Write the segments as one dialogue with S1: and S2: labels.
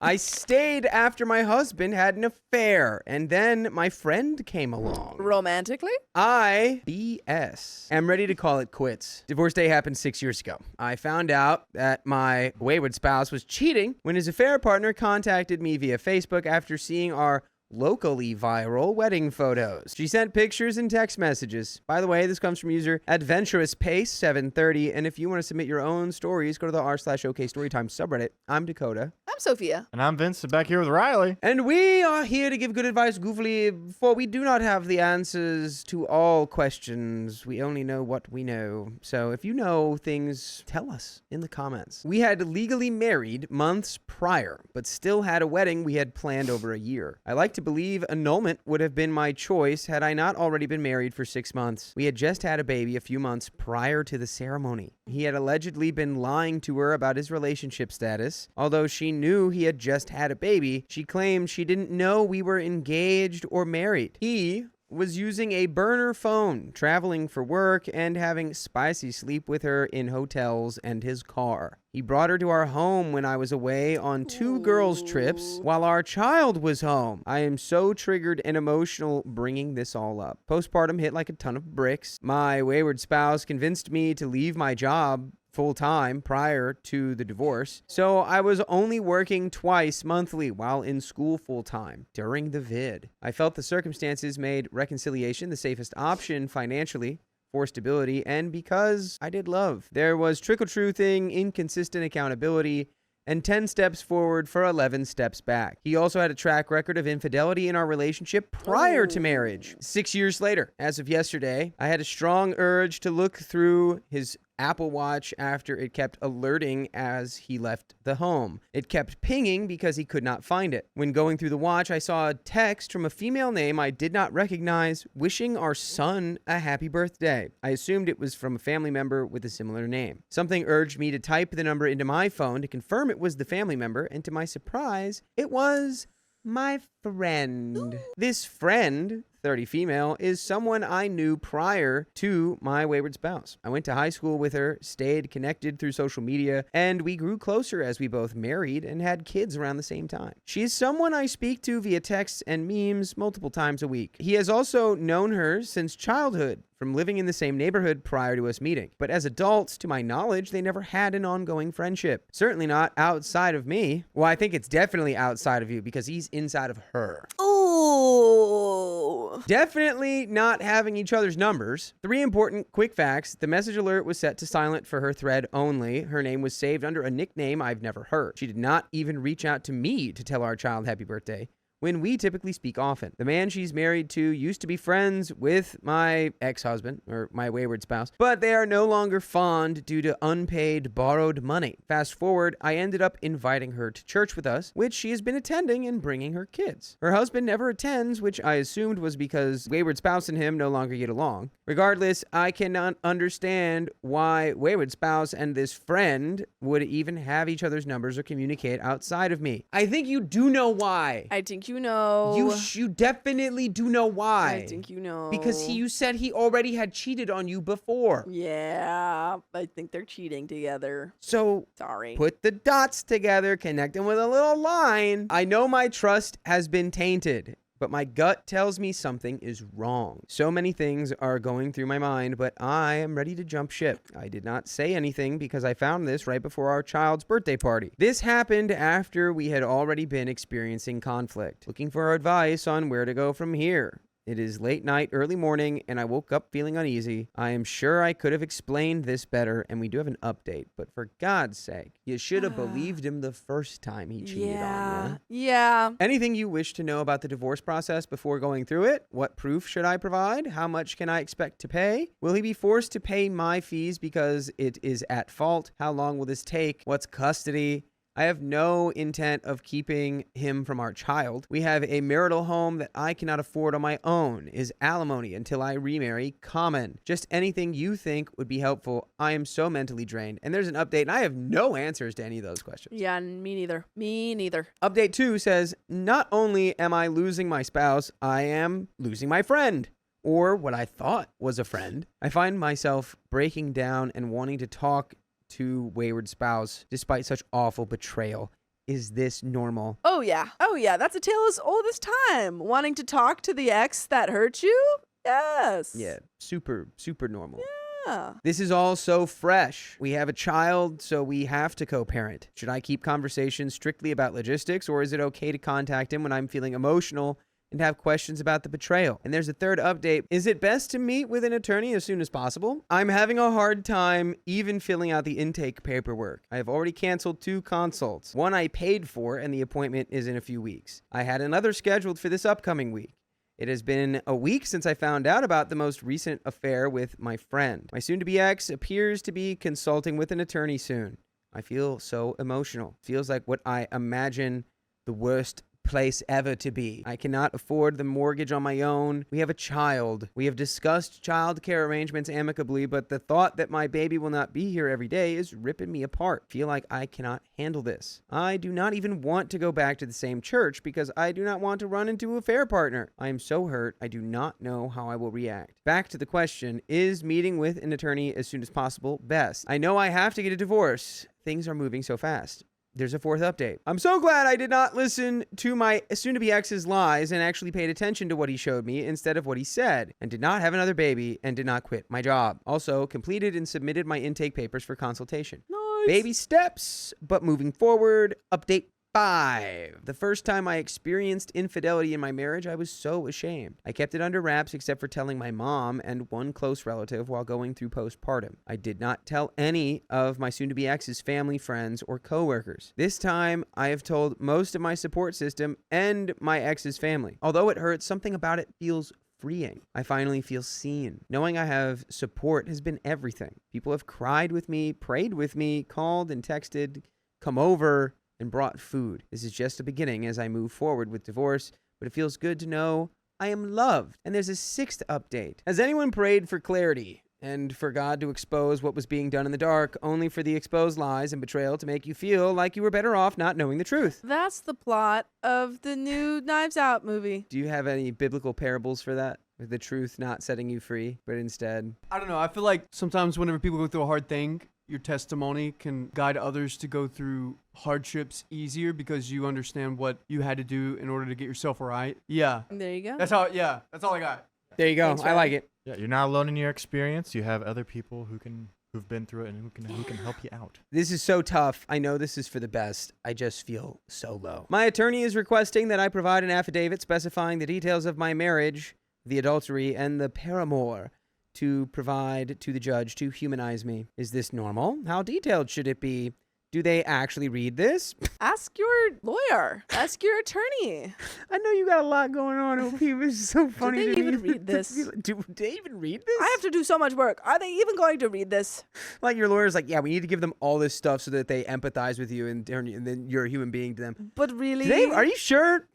S1: I stayed after my husband had an affair, and then my friend came along.
S2: Romantically?
S1: I, BS, am ready to call it quits. Divorce day happened 6 years ago. I found out that my wayward spouse was cheating when his affair partner contacted me via Facebook after seeing our locally viral wedding photos. She sent pictures and text messages. By the way, this comes from user AdventurousPace730, and if you want to submit your own stories, go to the r/OK Storytime subreddit. I'm Dakota.
S2: I'm Sophia.
S3: And I'm Vince, back here with Riley.
S1: And we are here to give good advice goofily, for we do not have the answers to all questions. We only know what we know. So if you know things, tell us in the comments. We had legally married months prior, but still had a wedding we had planned over a year. I like to believe annulment would have been my choice had I not already been married for 6 months. We had just had a baby a few months prior to the ceremony. He had allegedly been lying to her about his relationship status. Although she knew he had just had a baby, she claimed she didn't know we were engaged or married. He was using a burner phone, traveling for work, and having spicy sleep with her in hotels and his car. He brought her to our home when I was away on 2 girls' trips while our child was home. I am so triggered and emotional bringing this all up. Postpartum hit like a ton of bricks. My wayward spouse convinced me to leave my job full-time prior to the divorce, so I was only working twice monthly while in school full-time during the vid. I felt the circumstances made reconciliation the safest option financially, for stability, and because I did love. There was trickle-truthing, inconsistent accountability, and 10 steps forward for 11 steps back. He also had a track record of infidelity in our relationship prior to marriage. 6 years later, as of yesterday, I had a strong urge to look through his Apple Watch after it kept alerting as he left the home. It kept pinging because he could not find it. When going through the watch, I saw a text from a female name I did not recognize wishing our son a happy birthday. I assumed it was from a family member with a similar name. Something urged me to type the number into my phone to confirm it was the family member, and to my surprise, it was my friend. This friend, 30 female, is someone I knew prior to my wayward spouse. I went to high school with her, stayed connected through social media, and we grew closer as we both married and had kids around the same time. She is someone I speak to via texts and memes multiple times a week. He has also known her since childhood, from living in the same neighborhood prior to us meeting. But as adults, to my knowledge, they never had an ongoing friendship. Certainly not outside of me. Well, I think it's definitely outside of you because he's inside of her.
S2: Ooh.
S1: Definitely not having each other's numbers. 3 important quick facts. The message alert was set to silent for her thread only. Her name was saved under a nickname I've never heard. She did not even reach out to me to tell our child happy birthday, when we typically speak often. The man she's married to used to be friends with my ex-husband, or my wayward spouse, but they are no longer fond due to unpaid borrowed money. Fast forward, I ended up inviting her to church with us, which she has been attending and bringing her kids. Her husband never attends, which I assumed was because wayward spouse and him no longer get along. Regardless, I cannot understand why wayward spouse and this friend would even have each other's numbers or communicate outside of me. I think you do know why.
S2: I think you know.
S1: You definitely do know why.
S2: I think you know.
S1: Because you said he already had cheated on you before.
S2: Yeah, I think they're cheating together.
S1: So,
S2: sorry.
S1: Put the dots together, connect them with a little line. I know my trust has been tainted, but my gut tells me something is wrong. So many things are going through my mind, but I am ready to jump ship. I did not say anything because I found this right before our child's birthday party. This happened after we had already been experiencing conflict. Looking for advice on where to go from here. It is late night, early morning, and I woke up feeling uneasy. I am sure I could have explained this better, and we do have an update. But for God's sake, you should have believed him the first time he cheated on you.
S2: Yeah.
S1: Anything you wish to know about the divorce process before going through it? What proof should I provide? How much can I expect to pay? Will he be forced to pay my fees because it is at fault? How long will this take? What's custody? I have no intent of keeping him from our child. We have a marital home that I cannot afford on my own. Is alimony until I remarry common? Just anything you think would be helpful. I am so mentally drained. And there's an update, and I have no answers to any of those questions.
S2: Yeah, me neither. Me neither.
S1: Update 2 says, not only am I losing my spouse, I am losing my friend. Or what I thought was a friend. I find myself breaking down and wanting to talk to wayward spouse despite such awful betrayal. is this normal?
S2: Oh, yeah. Oh, yeah. That's a tale as old as time. Wanting to talk to the ex that hurt you? Yes.
S1: Yeah, super, super normal.
S2: Yeah.
S1: This is all so fresh. We have a child, so we have to co-parent. Should I keep conversations strictly about logistics, or is it okay to contact him when I'm feeling emotional and have questions about the betrayal? And there's a third update. Is it best to meet with an attorney as soon as possible? I'm having a hard time even filling out the intake paperwork. I have already canceled 2 consults. One I paid for, and the appointment is in a few weeks. I had another scheduled for this upcoming week. It has been a week since I found out about the most recent affair with my friend. My soon-to-be ex appears to be consulting with an attorney soon. I feel so emotional. Feels like what I imagine the worst place ever to be. I cannot afford the mortgage on my own. We have a child. We have discussed child care arrangements amicably, but the thought that my baby will not be here every day is ripping me apart. Feel like I cannot handle this. I do not even want to go back to the same church because I do not want to run into a affair partner. I am so hurt. I do not know how I will react. Back to the question, is meeting with an attorney as soon as possible best? I know I have to get a divorce. Things are moving so fast. There's a 4th update. I'm so glad I did not listen to my soon-to-be ex's lies and actually paid attention to what he showed me instead of what he said, and did not have another baby and did not quit my job. Also, completed and submitted my intake papers for consultation.
S2: Nice.
S1: Baby steps, but moving forward. Update 5. The first time I experienced infidelity in my marriage, I was so ashamed. I kept it under wraps except for telling my mom and one close relative while going through postpartum. I did not tell any of my soon-to-be ex's family, friends, or coworkers. This time, I have told most of my support system and my ex's family. Although it hurts, something about it feels freeing. I finally feel seen. Knowing I have support has been everything. People have cried with me, prayed with me, called and texted, come over, and brought food. This is just a beginning as I move forward with divorce, but it feels good to know I am loved. And there's a 6th update. Has anyone prayed for clarity and for God to expose what was being done in the dark, only for the exposed lies and betrayal to make you feel like you were better off not knowing the truth?
S2: That's the plot of the new Knives Out movie.
S1: Do you have any biblical parables for that? With the truth not setting you free, but instead...
S4: I don't know. I feel like sometimes whenever people go through a hard thing, your testimony can guide others to go through hardships easier because you understand what you had to do in order to get yourself right. Yeah.
S2: There you go.
S4: That's all I got.
S1: There you go.
S2: Thanks,
S1: I like it.
S3: Yeah, you're not alone in your experience. You have other people who've been through it and who can help you out.
S1: This is so tough. I know this is for the best. I just feel so low. My attorney is requesting that I provide an affidavit specifying the details of my marriage, the adultery, and the paramour to provide to the judge to humanize me. Is this normal? How detailed should it be? Do they actually read this?
S2: Ask your lawyer. Ask your attorney.
S1: I know you got a lot going on, OP. This is so funny.
S2: they
S1: to
S2: even
S1: me.
S2: read this?
S1: Do they even read this?
S2: I have to do so much work. Are they even going to read this?
S1: Like your lawyer's like, yeah, we need to give them all this stuff so that they empathize with you and then you're a human being to them.
S2: But really?
S1: Are you sure?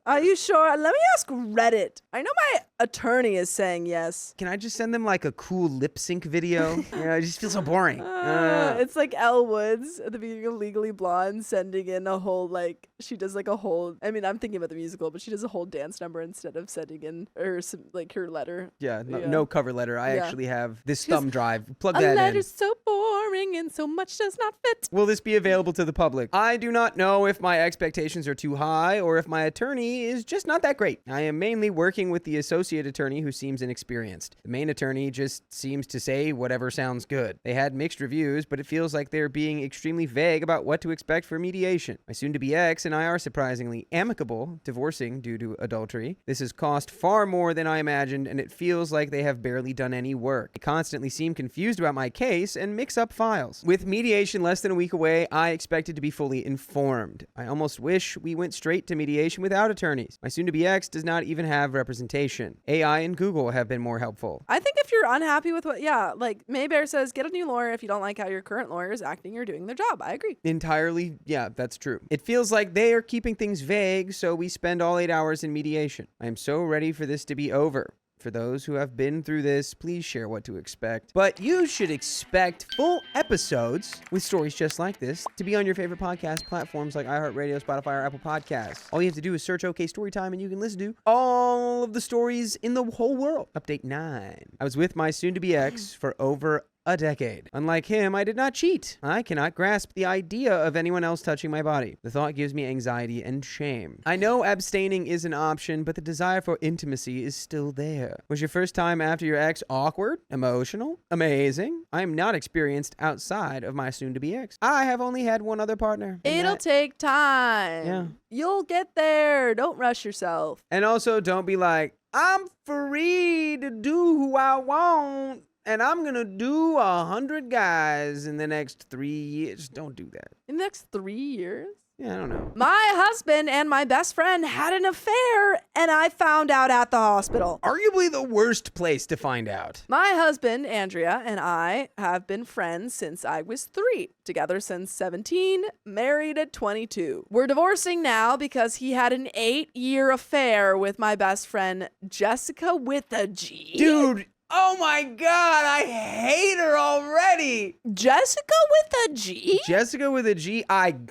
S2: Are you sure? Let me ask Reddit. I know my attorney is saying yes.
S1: Can I just send them like a cool lip sync video? I just feel so boring.
S2: It's like Elle Woods at the beginning of Legally Blonde sending in a whole, like, she does like a whole, I mean, I'm thinking about the musical, but she does a whole dance number instead of sending in her, like, her letter.
S1: Yeah, no cover letter. I actually have this thumb drive. Plug
S2: A
S1: that in.
S2: letter's so boring and so much does not fit.
S1: Will this be available to the public? I do not know if my expectations are too high or if my attorney is just not that great. I am mainly working with the associate attorney who seems inexperienced. The main attorney just seems to say whatever sounds good. They had mixed reviews, but it feels like they're being extremely vague about what to expect for mediation. My soon-to-be ex and I are surprisingly amicable, divorcing due to adultery. This has cost far more than I imagined, and it feels like they have barely done any work. They constantly seem confused about my case and mix up files. With mediation less than a week away, I expected to be fully informed. I almost wish we went straight to mediation without attorneys. My soon-to-be ex does not even have representation. AI and Google have been more helpful.
S2: I think if you're unhappy with what, like Maybear says, get a new lawyer. If you don't like how your current lawyer is acting or doing their job. I agree.
S1: Entirely, yeah, that's true. It feels like they are keeping things vague, so we spend all 8 hours in mediation. I am so ready for this to be over. For those who have been through this, please share what to expect. But you should expect full episodes with stories just like this to be on your favorite podcast platforms like iHeartRadio, Spotify, or Apple Podcasts. All you have to do is search OK Storytime and you can listen to all of the stories in the whole world. Update 9. I was with my soon-to-be ex for over a decade. Unlike him, I did not cheat. I cannot grasp the idea of anyone else touching my body. The thought gives me anxiety and shame. I know abstaining is an option, but the desire for intimacy is still there. Was your first time after your ex awkward, emotional, amazing? I am not experienced outside of my soon-to-be ex. I have only had one other partner.
S2: It'll take time.
S1: Yeah.
S2: You'll get there. Don't rush yourself.
S1: And also, don't be like, I'm free to do who I want, and I'm gonna do 100 guys in the next 3 years. Don't do that.
S2: In the next 3 years?
S1: Yeah, I don't know.
S2: My husband and my best friend had an affair, and I found out at the hospital.
S1: Arguably the worst place to find out.
S2: My husband, Andrea, and I have been friends since I was 3. Together since 17, married at 22. We're divorcing now because he had an 8-year affair with my best friend, Jessica with a G.
S1: Dude, oh my God, I hate her already.
S2: Jessica with a G?
S1: Jessica with a G,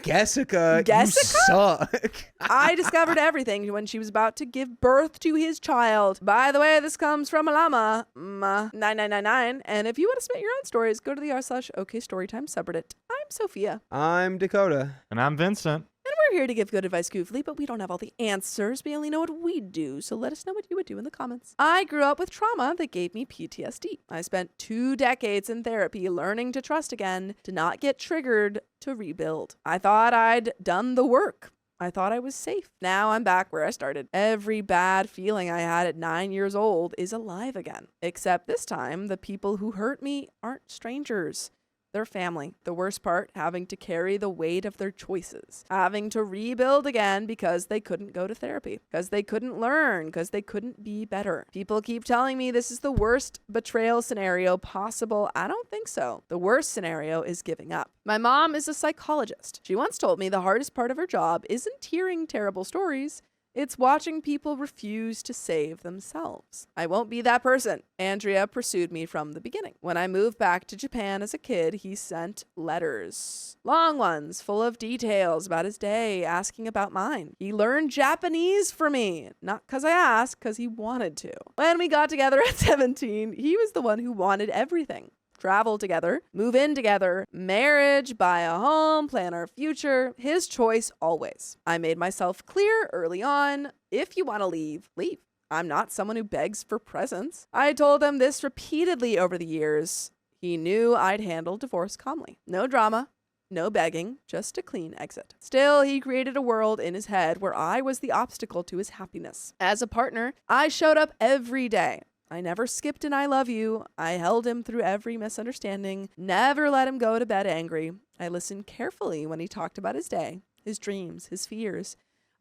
S1: Jessica. You
S2: Jessica?
S1: suck.
S2: I discovered everything when she was about to give birth to his child. By the way, this comes from a llama, 9999. And if you want to submit your own stories, go to the r/OK Storytime subreddit. I'm Sophia.
S1: I'm Dakota.
S3: And I'm Vincent.
S2: And we're here to give good advice goofily, but we don't have all the answers. We only know what we do, so let us know what you would do in the comments. I grew up with trauma that gave me PTSD. I spent 2 decades in therapy learning to trust again, to not get triggered, to rebuild. I thought I'd done the work. I thought I was safe. Now I'm back where I started. Every bad feeling I had at 9 years old is alive again. Except this time, the people who hurt me aren't strangers. Their family. The worst part, having to carry the weight of their choices. Having to rebuild again because they couldn't go to therapy. Because they couldn't learn. Because they couldn't be better. People keep telling me this is the worst betrayal scenario possible. I don't think so. The worst scenario is giving up. My mom is a psychologist. She once told me the hardest part of her job isn't hearing terrible stories. It's watching people refuse to save themselves. I won't be that person. Andrea pursued me from the beginning. When I moved back to Japan as a kid, he sent letters. Long ones, full of details about his day, asking about mine. He learned Japanese for me. Not because I asked, because he wanted to. When we got together at 17, he was the one who wanted everything. Travel together, move in together, marriage, buy a home, plan our future. His choice always. I made myself clear early on. If you want to leave, leave. I'm not someone who begs for presents. I told him this repeatedly over the years. He knew I'd handle divorce calmly. No drama, no begging, just a clean exit. Still, he created a world in his head where I was the obstacle to his happiness. As a partner, I showed up every day. I never skipped an I love you. I held him through every misunderstanding, never let him go to bed angry. I listened carefully when he talked about his day, his dreams, his fears.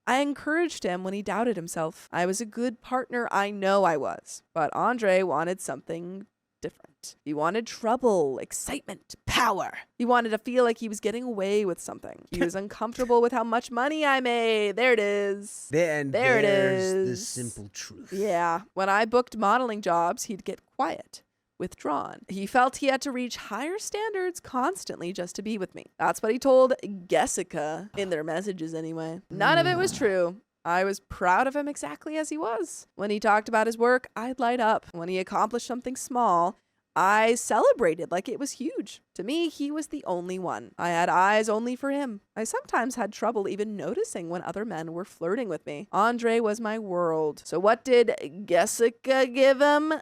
S2: I encouraged him when he doubted himself. I was a good partner, I know I was. But Andre wanted something different. He wanted trouble, excitement, power. He wanted to feel like he was getting away with something. He was uncomfortable with how much money I made. There it is. There it is.
S1: The simple truth.
S2: Yeah. When I booked modeling jobs, he'd get quiet, withdrawn. He felt he had to reach higher standards constantly just to be with me. That's what he told Jessica in their messages anyway. None of it was true. I was proud of him exactly as he was. When he talked about his work, I'd light up. When he accomplished something small, I celebrated like it was huge. To me, he was the only one. I had eyes only for him. I sometimes had trouble even noticing when other men were flirting with me. Andre was my world. So what did Jessica give him?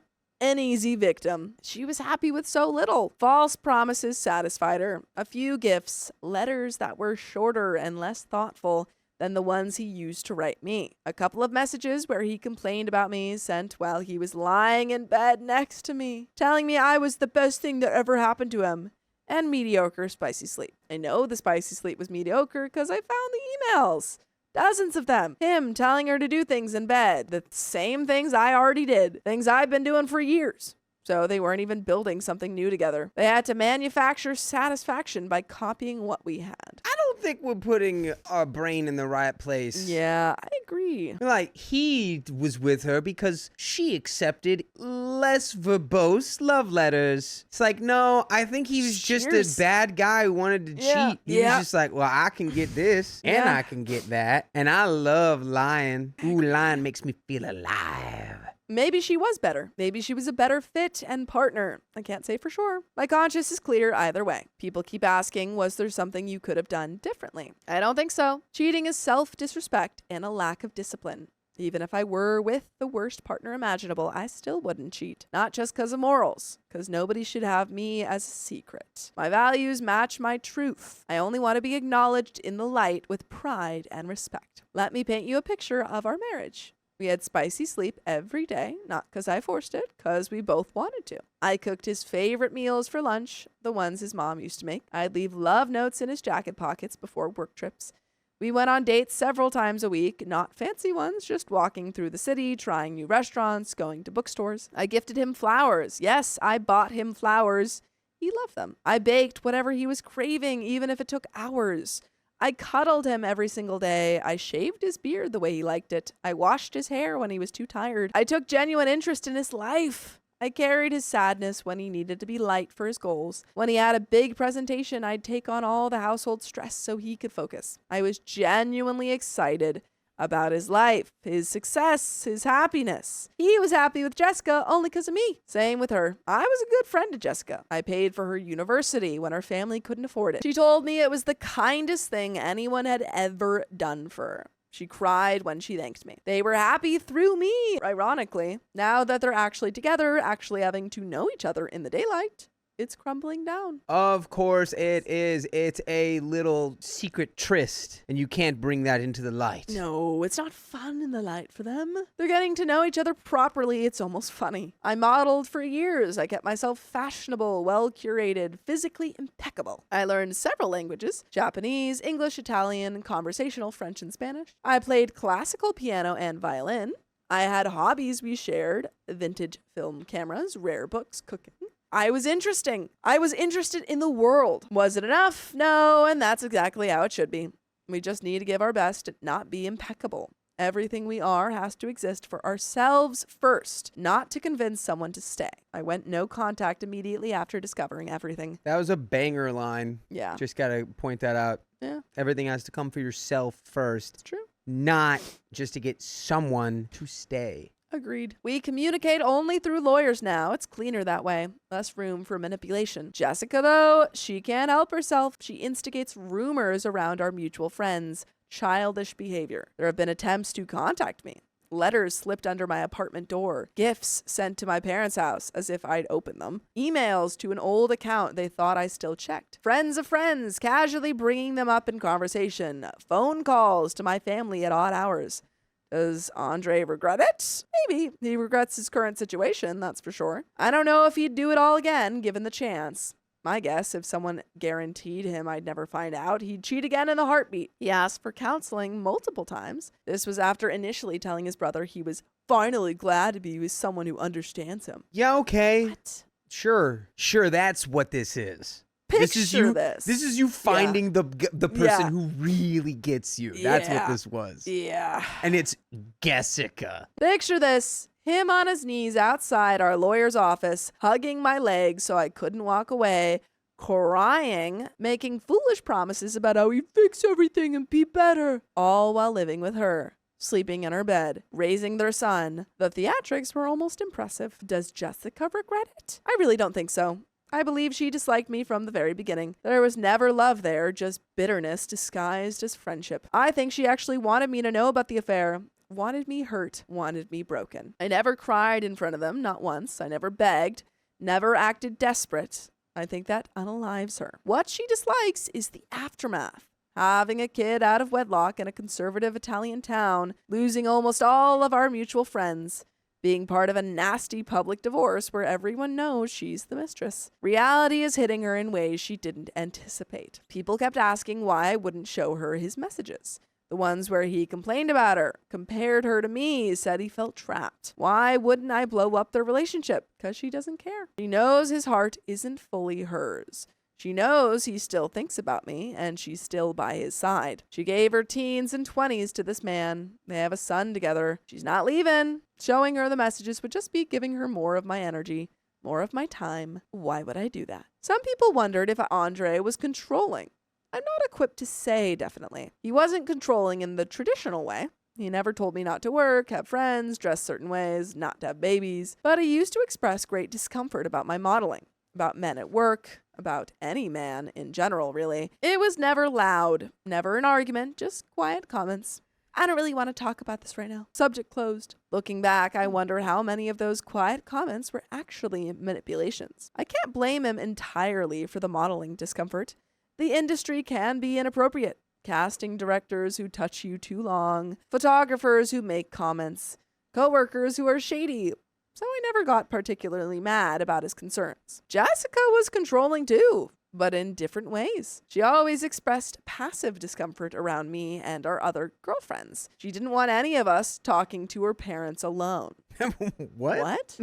S2: An easy victim. She was happy with so little. False promises satisfied her. A few gifts, letters that were shorter and less thoughtful than the ones he used to write me. A couple of messages where he complained about me sent while he was lying in bed next to me, telling me I was the best thing that ever happened to him. And mediocre spicy sleep. I know the spicy sleep was mediocre because I found the emails. Dozens of them. Him telling her to do things in bed. The same things I already did. Things I've been doing for years. So they weren't even building something new together. They had to manufacture satisfaction by copying what we had.
S1: I don't think we're putting our brain in the right place.
S2: Yeah, I agree.
S1: Like, he was with her because she accepted less verbose love letters. It's like, no, I think he was just a bad guy who wanted to cheat. He was just like, well, I can get this and I can get that. And I love lying. Ooh, lying makes me feel alive.
S2: Maybe she was better. Maybe she was a better fit and partner. I can't say for sure. My conscience is clear either way. People keep asking, was there something you could have done differently? I don't think so. Cheating is self-disrespect and a lack of discipline. Even if I were with the worst partner imaginable, I still wouldn't cheat. Not just because of morals, because nobody should have me as a secret. My values match my truth. I only want to be acknowledged in the light with pride and respect. Let me paint you a picture of our marriage. We had spicy sleep every day, not because I forced it, because we both wanted to. I cooked his favorite meals for lunch, the ones his mom used to make. I'd leave love notes in his jacket pockets before work trips. We went on dates several times a week, not fancy ones, just walking through the city, trying new restaurants, going to bookstores. I gifted him flowers. Yes, I bought him flowers. He loved them. I baked whatever he was craving, even if it took hours. I cuddled him every single day. I shaved his beard the way he liked it. I washed his hair when he was too tired. I took genuine interest in his life. I carried his sadness when he needed to be light for his goals. When he had a big presentation, I'd take on all the household stress so he could focus. I was genuinely excited about his life, his success, his happiness. He was happy with Jessica only because of me. Same with her. I was a good friend to Jessica. I paid for her university when her family couldn't afford it. She told me it was the kindest thing anyone had ever done for her. She cried when she thanked me. They were happy through me, ironically. Now that they're actually together, actually having to know each other in the daylight, it's crumbling down.
S1: Of course it is. It's a little secret tryst, and you can't bring that into the light.
S2: No, it's not fun in the light for them. They're getting to know each other properly. It's almost funny. I modeled for years. I kept myself fashionable, well-curated, physically impeccable. I learned several languages: Japanese, English, Italian, conversational French and Spanish. I played classical piano and violin. I had hobbies we shared: vintage film cameras, rare books, cooking. I was interesting. I was interested in the world. Was it enough? No, and that's exactly how it should be. We just need to give our best and not be impeccable. Everything we are has to exist for ourselves first, not to convince someone to stay. I went no contact immediately after discovering everything.
S1: That was a banger line.
S2: Yeah.
S1: Just gotta point that out.
S2: Yeah.
S1: Everything has to come for yourself first.
S2: It's true.
S1: Not just to get someone to stay.
S2: Agreed. We communicate only through lawyers now. It's cleaner that way. Less room for manipulation. Jessica, though, she can't help herself. She instigates rumors around our mutual friends. Childish behavior. There have been attempts to contact me. Letters slipped under my apartment door. Gifts sent to my parents' house as if I'd opened them. Emails to an old account they thought I still checked. Friends of friends casually bringing them up in conversation. Phone calls to my family at odd hours. Does Andre regret it? Maybe. He regrets his current situation, that's for sure. I don't know if he'd do it all again, given the chance. My guess, if someone guaranteed him I'd never find out, he'd cheat again in a heartbeat. He asked for counseling multiple times. This was after initially telling his brother he was finally glad to be with someone who understands him.
S1: Yeah, okay.
S2: What?
S1: Sure, that's what this is.
S2: Picture this.
S1: This is you finding the person
S2: Yeah.
S1: who really gets you. That's what
S2: Yeah.
S1: this was.
S2: Yeah.
S1: And it's Jessica.
S2: Picture this. Him on his knees outside our lawyer's office, hugging my legs so I couldn't walk away, crying, making foolish promises about how he'd fix everything and be better, all while living with her, sleeping in her bed, raising their son. The theatrics were almost impressive. Does Jessica regret it? I really don't think so. I believe she disliked me from the very beginning. There was never love there, just bitterness disguised as friendship. I think she actually wanted me to know about the affair. Wanted me hurt, wanted me broken. I never cried in front of them, not once. I never begged, never acted desperate. I think that unalives her. What she dislikes is the aftermath. Having a kid out of wedlock in a conservative Italian town, losing almost all of our mutual friends, being part of a nasty public divorce where everyone knows she's the mistress. Reality is hitting her in ways she didn't anticipate. People kept asking why I wouldn't show her his messages. The ones where he complained about her, compared her to me, said he felt trapped. Why wouldn't I blow up their relationship? Because she doesn't care. She knows his heart isn't fully hers. She knows he still thinks about me, and she's still by his side. She gave her teens and 20s to this man. They have a son together. She's not leaving. Showing her the messages would just be giving her more of my energy, more of my time. Why would I do that? Some people wondered if Andre was controlling. I'm not equipped to say definitely. He wasn't controlling in the traditional way. He never told me not to work, have friends, dress certain ways, not to have babies, but he used to express great discomfort about my modeling, about men at work, about any man in general, really. It was never loud, never an argument, just quiet comments. I don't really want to talk about this right now. Subject closed. Looking back, I wonder how many of those quiet comments were actually manipulations. I can't blame him entirely for the modeling discomfort. The industry can be inappropriate. Casting directors who touch you too long, photographers who make comments, coworkers who are shady. So I never got particularly mad about his concerns. Jessica was controlling too, but in different ways. She always expressed passive discomfort around me and our other girlfriends. She didn't want any of us talking to her parents alone.
S1: What?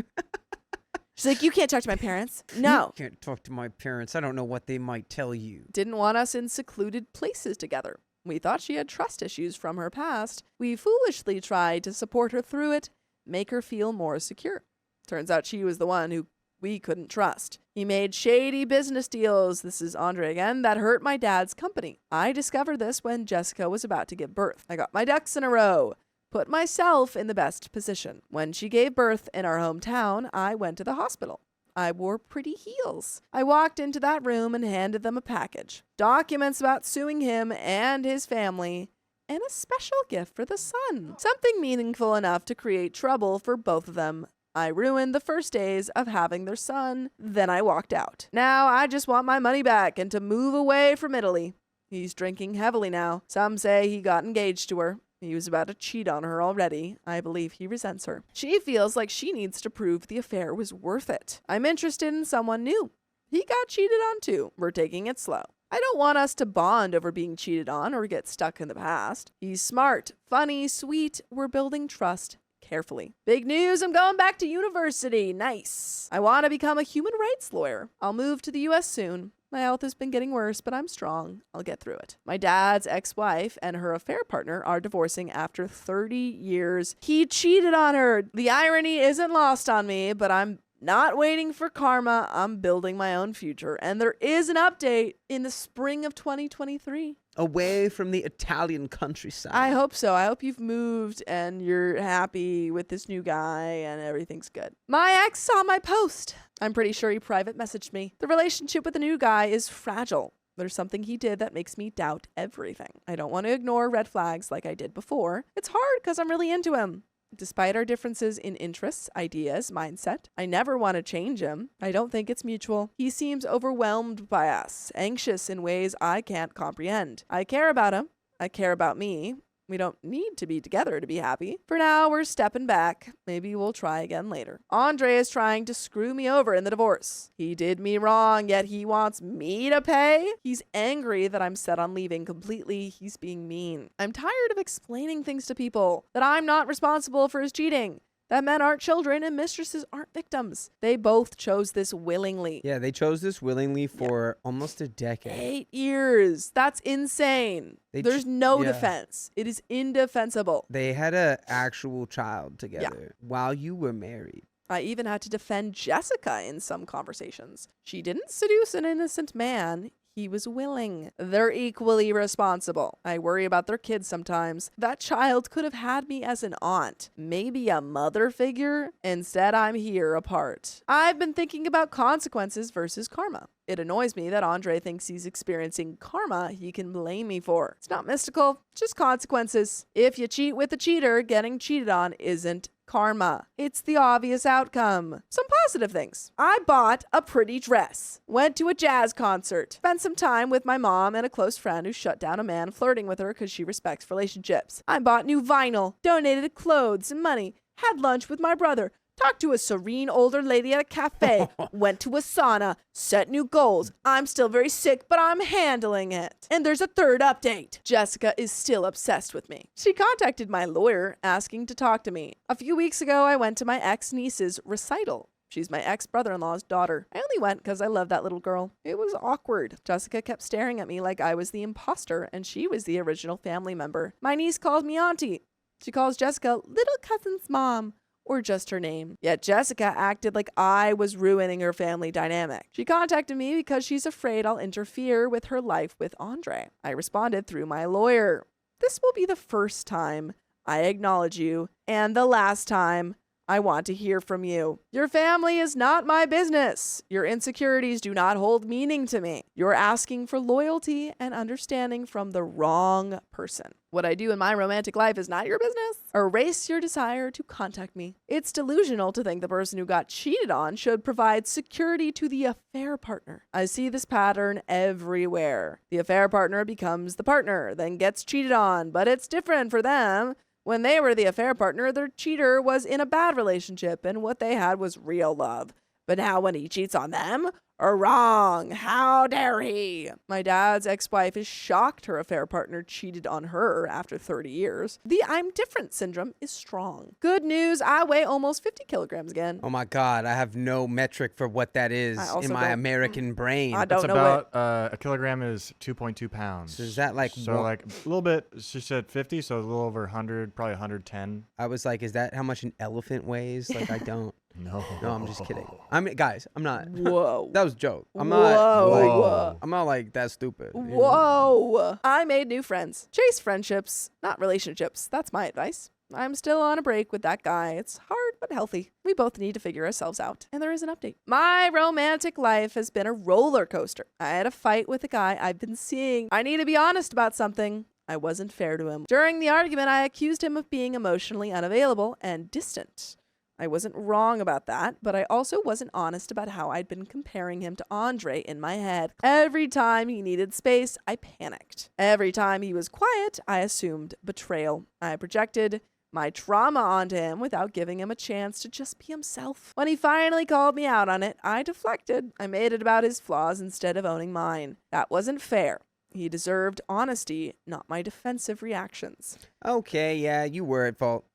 S2: She's like, you can't talk to my parents. No.
S1: You can't talk to my parents. I don't know what they might tell you.
S2: Didn't want us in secluded places together. We thought she had trust issues from her past. We foolishly tried to support her through it, make her feel more secure. Turns out she was the one who we couldn't trust. He made shady business deals, this is Andre again, that hurt my dad's company. I discovered this when Jessica was about to give birth. I got my ducks in a row, put myself in the best position. When she gave birth in our hometown, I went to the hospital. I wore pretty heels. I walked into that room and handed them a package. Documents about suing him and his family, and a special gift for the son. Something meaningful enough to create trouble for both of them. I ruined the first days of having their son, then I walked out. Now I just want my money back and to move away from Italy. He's drinking heavily now. Some say he got engaged to her. He was about to cheat on her already. I believe he resents her. She feels like she needs to prove the affair was worth it. I'm interested in someone new. He got cheated on too. We're taking it slow. I don't want us to bond over being cheated on or get stuck in the past. He's smart, funny, sweet. We're building trust carefully. Big news, I'm going back to university. Nice. I want to become a human rights lawyer. I'll move to the US soon. My health has been getting worse, but I'm strong. I'll get through it. My dad's ex-wife and her affair partner are divorcing after 30 years. He cheated on her. The irony isn't lost on me, but I'm not waiting for karma. I'm building my own future. And there is an update in the spring of 2023.
S1: Away from the Italian countryside.
S2: I hope so. I hope you've moved and you're happy with this new guy and everything's good. My ex saw my post. I'm pretty sure he private messaged me. The relationship with the new guy is fragile. There's something he did that makes me doubt everything. I don't want to ignore red flags like I did before. It's hard because I'm really into him. Despite our differences in interests, ideas, mindset, I never want to change him. I don't think it's mutual. He seems overwhelmed by us, anxious in ways I can't comprehend. I care about him. I care about me. We don't need to be together to be happy. For now, we're stepping back. Maybe we'll try again later. Andre is trying to screw me over in the divorce. He did me wrong, yet he wants me to pay? He's angry that I'm set on leaving completely. He's being mean. I'm tired of explaining things to people, that I'm not responsible for his cheating, that men aren't children and mistresses aren't victims. They both chose this willingly.
S1: Yeah, they chose this willingly for almost a decade.
S2: 8 years. That's insane. There's no defense. It is indefensible.
S1: They had an actual child together while you were married.
S2: I even had to defend Jessica in some conversations. She didn't seduce an innocent man. He was willing. They're equally responsible. I worry about their kids sometimes. That child could have had me as an aunt, maybe a mother figure. Instead, I'm here apart. I've been thinking about consequences versus karma. It annoys me that Andre thinks he's experiencing karma he can blame me for. It's not mystical, just consequences. If you cheat with a cheater, getting cheated on isn't karma. It's the obvious outcome. Some positive things. I bought a pretty dress, went to a jazz concert, spent some time with my mom and a close friend who shut down a man flirting with her because she respects relationships. I bought new vinyl, donated clothes and money, had lunch with my brother, talked to a serene older lady at a cafe, went to a sauna, set new goals. I'm still very sick, but I'm handling it. And there's a third update. Jessica is still obsessed with me. She contacted my lawyer asking to talk to me. A few weeks ago, I went to my ex-niece's recital. She's my ex-brother-in-law's daughter. I only went because I love that little girl. It was awkward. Jessica kept staring at me like I was the imposter and she was the original family member. My niece calls me auntie. She calls Jessica little cousin's mom, or just her name. Yet Jessica acted like I was ruining her family dynamic. She contacted me because she's afraid I'll interfere with her life with Andre. I responded through my lawyer. This will be the first time I acknowledge you. And the last time, I want to hear from you. Your family is not my business. Your insecurities do not hold meaning to me. You're asking for loyalty and understanding from the wrong person. What I do in my romantic life is not your business. Erase your desire to contact me. It's delusional to think the person who got cheated on should provide security to the affair partner. I see this pattern everywhere. The affair partner becomes the partner, then gets cheated on, but it's different for them. When they were the affair partner, their cheater was in a bad relationship, and what they had was real love. But now when he cheats on them, wrong. How dare he? My dad's ex-wife is shocked her affair partner cheated on her after 30 years. The I'm different syndrome is strong. Good news, I weigh almost 50 kilograms again.
S1: Oh my God, I have no metric for what that is in my American brain.
S2: I don't
S3: It's
S2: know
S3: about
S2: what.
S3: a kilogram is 2.2 pounds.
S1: So is that like
S3: like a little bit? She said 50, so a little over 100, probably 110.
S1: I was like, is that how much an elephant weighs? Like, I don't.
S3: No,
S1: No, I'm just kidding. I mean, guys, I'm not.
S2: Whoa.
S1: That was a joke. I'm
S2: Whoa.
S1: not. Like,
S3: Whoa.
S1: I'm not like that stupid. you know?
S2: Whoa. I made new friends. Chase friendships, not relationships. That's my advice. I'm still on a break with that guy. It's hard but healthy. We both need to figure ourselves out. And there is an update. My romantic life has been a roller coaster. I had a fight with a guy I've been seeing. I need to be honest about something. I wasn't fair to him. During the argument, I accused him of being emotionally unavailable and distant. I wasn't wrong about that, but I also wasn't honest about how I'd been comparing him to Andre in my head. Every time he needed space, I panicked. Every time he was quiet, I assumed betrayal. I projected my trauma onto him without giving him a chance to just be himself. When he finally called me out on it, I deflected. I made it about his flaws instead of owning mine. That wasn't fair. He deserved honesty, not my defensive reactions.
S1: Okay, yeah, you were at fault.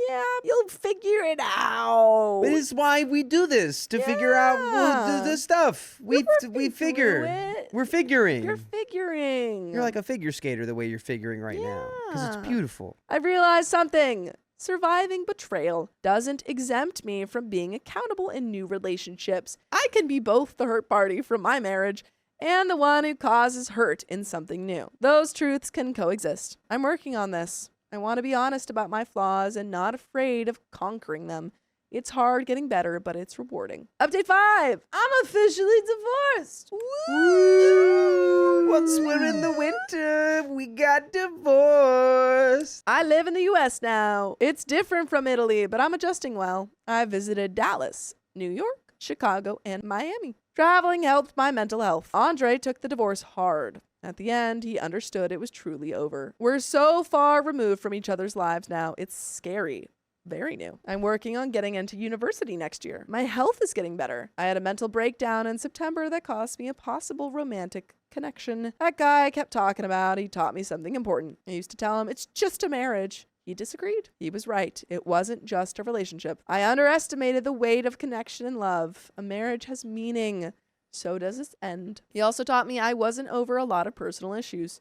S2: Yeah, you'll figure it out.
S1: But it's why we do this, to figure out the stuff. We figure. We're figuring.
S2: You're figuring.
S1: You're like a figure skater the way you're figuring right now. Because it's
S2: Yeah.
S1: beautiful.
S2: I realized something. Surviving betrayal doesn't exempt me from being accountable in new relationships. I can be both the hurt party from my marriage and the one who causes hurt in something new. Those truths can coexist. I'm working on this. I want to be honest about my flaws and not afraid of conquering them. It's hard getting better, but it's rewarding. Update 5. I'm officially divorced.
S1: Woo! Once we're in the winter, we got divorced.
S2: I live in the US now. It's different from Italy, but I'm adjusting well. I visited Dallas, New York, Chicago, and Miami. Traveling helped my mental health. Andre took the divorce hard. At the end, he understood it was truly over. We're so far removed from each other's lives now, it's scary. Very new. I'm working on getting into university next year. My health is getting better. I had a mental breakdown in September that cost me a possible romantic connection. That guy I kept talking about, he taught me something important. I used to tell him, it's just a marriage. He disagreed. He was right. It wasn't just a relationship. I underestimated the weight of connection and love. A marriage has meaning. So does its end. He also taught me I wasn't over a lot of personal issues.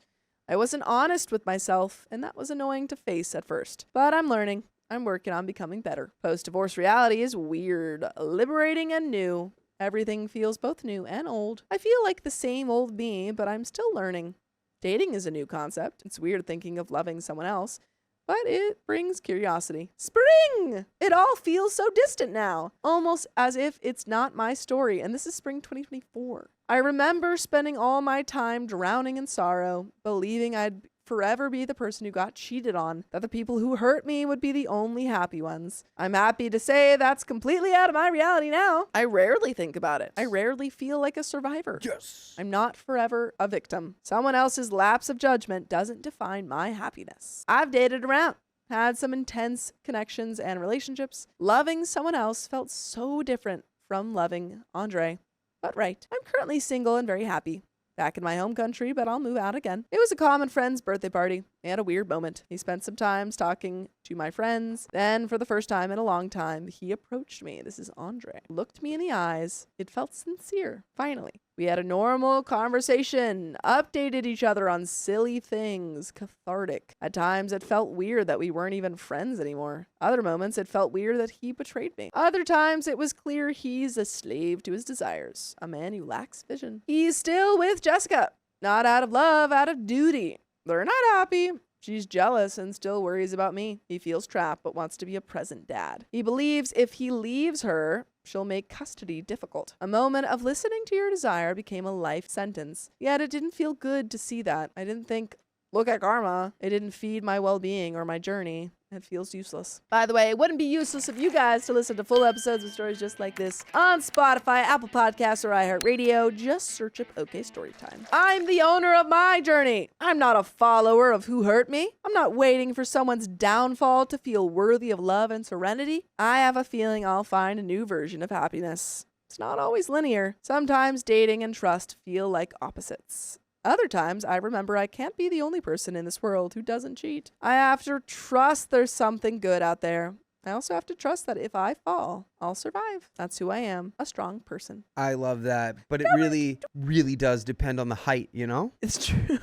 S2: I wasn't honest with myself, and that was annoying to face at first. But I'm learning. I'm working on becoming better. Post-divorce reality is weird, liberating, and new. Everything feels both new and old. I feel like the same old me, but I'm still learning. Dating is a new concept. It's weird thinking of loving someone else, but it brings curiosity. Spring! It all feels so distant now, almost as if it's not my story, and this is spring 2024. I remember spending all my time drowning in sorrow, believing I'd forever be the person who got cheated on, that the people who hurt me would be the only happy ones. I'm happy to say that's completely out of my reality now. I rarely think about it. I rarely feel like a survivor.
S1: Yes.
S2: I'm not forever a victim. Someone else's lapse of judgment doesn't define my happiness. I've dated around, had some intense connections and relationships. Loving someone else felt so different from loving Andre. But right, I'm currently single and very happy. Back in my home country, but I'll move out again. It was a common friend's birthday party. We had a weird moment. He spent some time talking to my friends. Then, for the first time in a long time, he approached me. This is Andre. Looked me in the eyes. It felt sincere. Finally. We had a normal conversation, updated each other on silly things, cathartic. At times, it felt weird that we weren't even friends anymore. Other moments, it felt weird that he betrayed me. Other times, it was clear he's a slave to his desires, a man who lacks vision. He's still with Jessica, not out of love, out of duty. They're not happy. She's jealous and still worries about me. He feels trapped but wants to be a present dad. He believes if he leaves her, she'll make custody difficult. A moment of listening to your desire became a life sentence. Yet it didn't feel good to see that. I didn't think, look at karma. It didn't feed my well-being or my journey. It feels useless. By the way, it wouldn't be useless of you guys to listen to full episodes of stories just like this on Spotify, Apple Podcasts, or iHeartRadio. Just search up OK Storytime. I'm the owner of my journey. I'm not a follower of who hurt me. I'm not waiting for someone's downfall to feel worthy of love and serenity. I have a feeling I'll find a new version of happiness. It's not always linear. Sometimes dating and trust feel like opposites. Other times, I remember I can't be the only person in this world who doesn't cheat. I have to trust there's something good out there. I also have to trust that if I fall, I'll survive. That's who I am, a strong person.
S1: I love that. But it really, really does depend on the height, you know?
S2: It's true.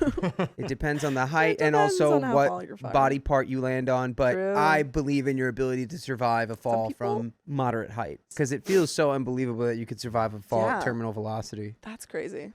S1: It depends on the height and
S2: depends
S1: also
S2: on how tall you're
S1: what
S2: firing.
S1: body part you land on. But
S2: True.
S1: I believe in your ability to survive a fall
S2: people-
S1: from moderate height. Because it feels so unbelievable that you could survive a fall at
S2: Yeah.
S1: terminal velocity.
S2: That's crazy.